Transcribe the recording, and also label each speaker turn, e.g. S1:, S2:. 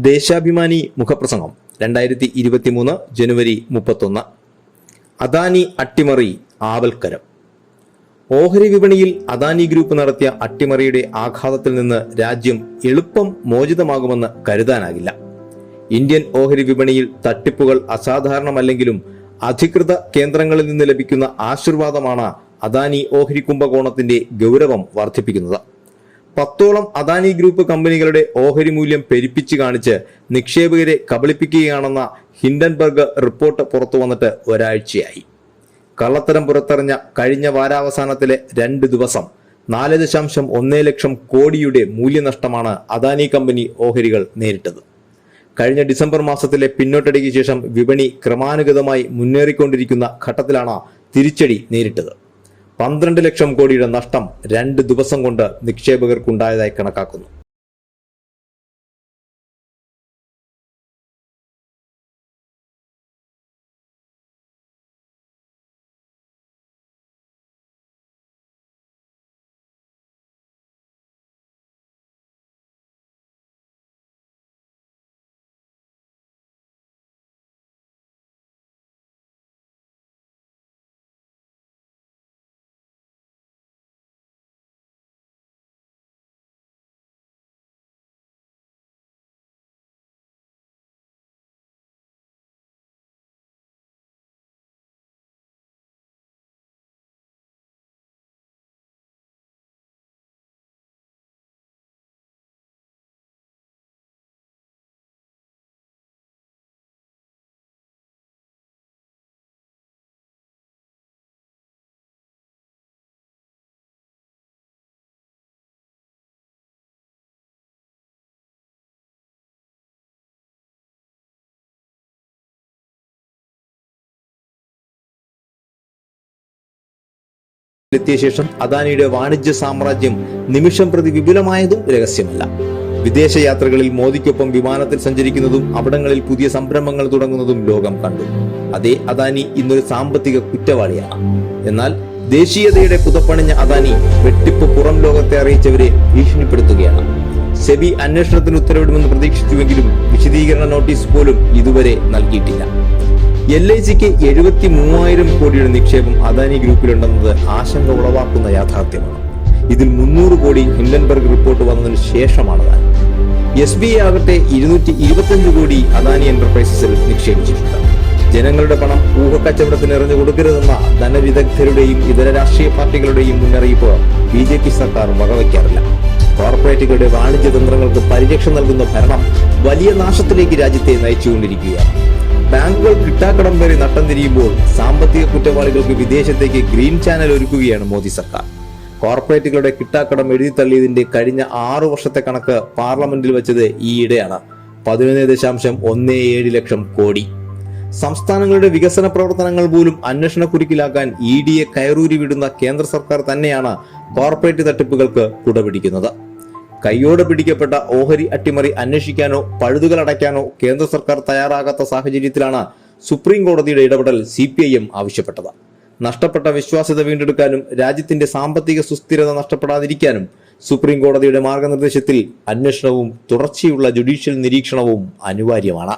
S1: ദേശാഭിമാനി മുഖപ്രസംഗം 2023 ജനുവരി 31. അദാനി അട്ടിമറി ആവൽക്കരം. ഓഹരി വിപണിയിൽ അദാനി ഗ്രൂപ്പ് നടത്തിയ അട്ടിമറിയുടെ ആഘാതത്തിൽ നിന്ന് രാജ്യം എളുപ്പം മോചിതമാകുമെന്ന് കരുതാനാകില്ല. ഇന്ത്യൻ ഓഹരി വിപണിയിൽ തട്ടിപ്പുകൾ അസാധാരണമല്ലെങ്കിലും അധികൃത കേന്ദ്രങ്ങളിൽ നിന്ന് ലഭിക്കുന്ന ആശീർവാദമാണ് അദാനി ഓഹരി കുംഭകോണത്തിന്റെ ഗൗരവം വർദ്ധിപ്പിക്കുന്നത്. 10ഓളം അദാനി ഗ്രൂപ്പ് കമ്പനികളുടെ ഓഹരി മൂല്യം പെരുപ്പിച്ച് കാണിച്ച് നിക്ഷേപകരെ കബളിപ്പിക്കുകയാണെന്ന ഹിൻഡൻബർഗ് റിപ്പോർട്ട് പുറത്തു വന്നിട്ട് ഒരാഴ്ചയായി. കള്ളത്തരം പുറത്തെറിഞ്ഞ കഴിഞ്ഞ വാരാവസാനത്തിലെ 2 ദിവസം 4.1 ലക്ഷം കോടിയുടെ മൂല്യനഷ്ടമാണ് അദാനി കമ്പനി ഓഹരികൾ നേരിട്ടത്. കഴിഞ്ഞ ഡിസംബർ മാസത്തിലെ പിന്നോട്ടടിക്ക് ശേഷം വിപണി ക്രമാനുഗതമായി മുന്നേറിക്കൊണ്ടിരിക്കുന്ന ഘട്ടത്തിലാണ് തിരിച്ചടി നേരിട്ടത്. 12 ലക്ഷം കോടിയുടെ നഷ്ടം 2 ദിവസം കൊണ്ട് നിക്ഷേപകർക്കുണ്ടായതായി കണക്കാക്കുന്നു. എത്തിയ ശേഷം അദാനിയുടെ വാണിജ്യ സാമ്രാജ്യം നിമിഷം പ്രതി വിപുലമായതും രഹസ്യമല്ല. വിദേശ യാത്രകളിൽ മോദിക്കൊപ്പം വിമാനത്തിൽ സഞ്ചരിക്കുന്നതും അവിടങ്ങളിൽ പുതിയ സംരംഭങ്ങൾ തുടങ്ങുന്നതും ലോകം കണ്ടു. അതേ അദാനി ഇന്നൊരു സാമ്പത്തിക കുറ്റവാളിയാണ്. എന്നാൽ ദേശീയതയുടെ പുതപ്പണിഞ്ഞ അദാനി വെട്ടിപ്പ് പുറം ലോകത്തെ അറിയിച്ചവരെ ഭീഷണിപ്പെടുത്തുകയാണ്. സെബി അന്വേഷണത്തിന് ഉത്തരവിടുമെന്ന് പ്രതീക്ഷിച്ചുവെങ്കിലും വിശദീകരണ നോട്ടീസ് പോലും ഇതുവരെ നൽകിയിട്ടില്ല. LICക്ക് 73,000 കോടിയുടെ നിക്ഷേപം അദാനി ഗ്രൂപ്പിലുണ്ടെന്നത് ആശങ്ക ഉളവാക്കുന്ന യാഥാർത്ഥ്യമാണ്. ഇതിൽ 300 കോടി ഹിൻഡൻബർഗ് റിപ്പോർട്ട് വന്നതിന് ശേഷമാണ്. SBI ആകട്ടെ 225 കോടി അദാനി എന്റർപ്രൈസസിൽ നിക്ഷേപിച്ചിട്ടുണ്ട്. ജനങ്ങളുടെ പണം ഊഹക്കച്ചവടത്തിന് എറിഞ്ഞു കൊടുക്കരുതെന്ന ധനവിദഗ്ധരുടെയും ഇതര രാഷ്ട്രീയ പാർട്ടികളുടെയും മുന്നറിയിപ്പ് BJP സർക്കാർ വകവയ്ക്കാറില്ല. കോർപ്പറേറ്റുകളുടെ വാണിജ്യ തന്ത്രങ്ങൾക്ക് പരിരക്ഷ നൽകുന്ന ഭരണം വലിയ നാശത്തിലേക്ക് രാജ്യത്തെ നയിച്ചുകൊണ്ടിരിക്കുകയാണ്. ബാങ്കുകൾ കിട്ടാക്കടം വരെ നട്ടം തിരിയുമ്പോൾ സാമ്പത്തിക കുറ്റവാളികൾക്ക് വിദേശത്തേക്ക് ഗ്രീൻ ചാനൽ ഒരുക്കുകയാണ് മോദി സർക്കാർ. കോർപ്പറേറ്റുകളുടെ കിട്ടാക്കടം എഴുതിത്തള്ളിയതിന്റെ കഴിഞ്ഞ 6 വർഷത്തെ കണക്ക് പാർലമെന്റിൽ വെച്ചത് ഈയിടെയാണ്. 11.17 ലക്ഷം കോടി. സംസ്ഥാനങ്ങളുടെ വികസന പ്രവർത്തനങ്ങൾ പോലും അന്വേഷണക്കുരുക്കിലാക്കാൻ EDയെ കയറൂരി വിടുന്ന കേന്ദ്ര സർക്കാർ തന്നെയാണ് കോർപ്പറേറ്റ് തട്ടിപ്പുകൾക്ക് കുടപിടിക്കുന്നത്. കൈയോടെ പിടിക്കപ്പെട്ട ഓഹരി അട്ടിമറി അന്വേഷിക്കാനോ പഴുതുകൾ അടയ്ക്കാനോ കേന്ദ്ര സർക്കാർ തയ്യാറാകാത്ത സാഹചര്യത്തിലാണ് സുപ്രീം കോടതിയുടെ ഇടപെടൽ CPIM ആവശ്യപ്പെട്ടത്. നഷ്ടപ്പെട്ട വിശ്വാസ്യത വീണ്ടെടുക്കാനും രാജ്യത്തിന്റെ സാമ്പത്തിക സുസ്ഥിരത നഷ്ടപ്പെടാതിരിക്കാനും സുപ്രീം കോടതിയുടെ മാർഗനിർദ്ദേശത്തിൽ അന്വേഷണവും തുടർച്ചയുള്ള ജുഡീഷ്യൽ നിരീക്ഷണവും അനിവാര്യമാണ്.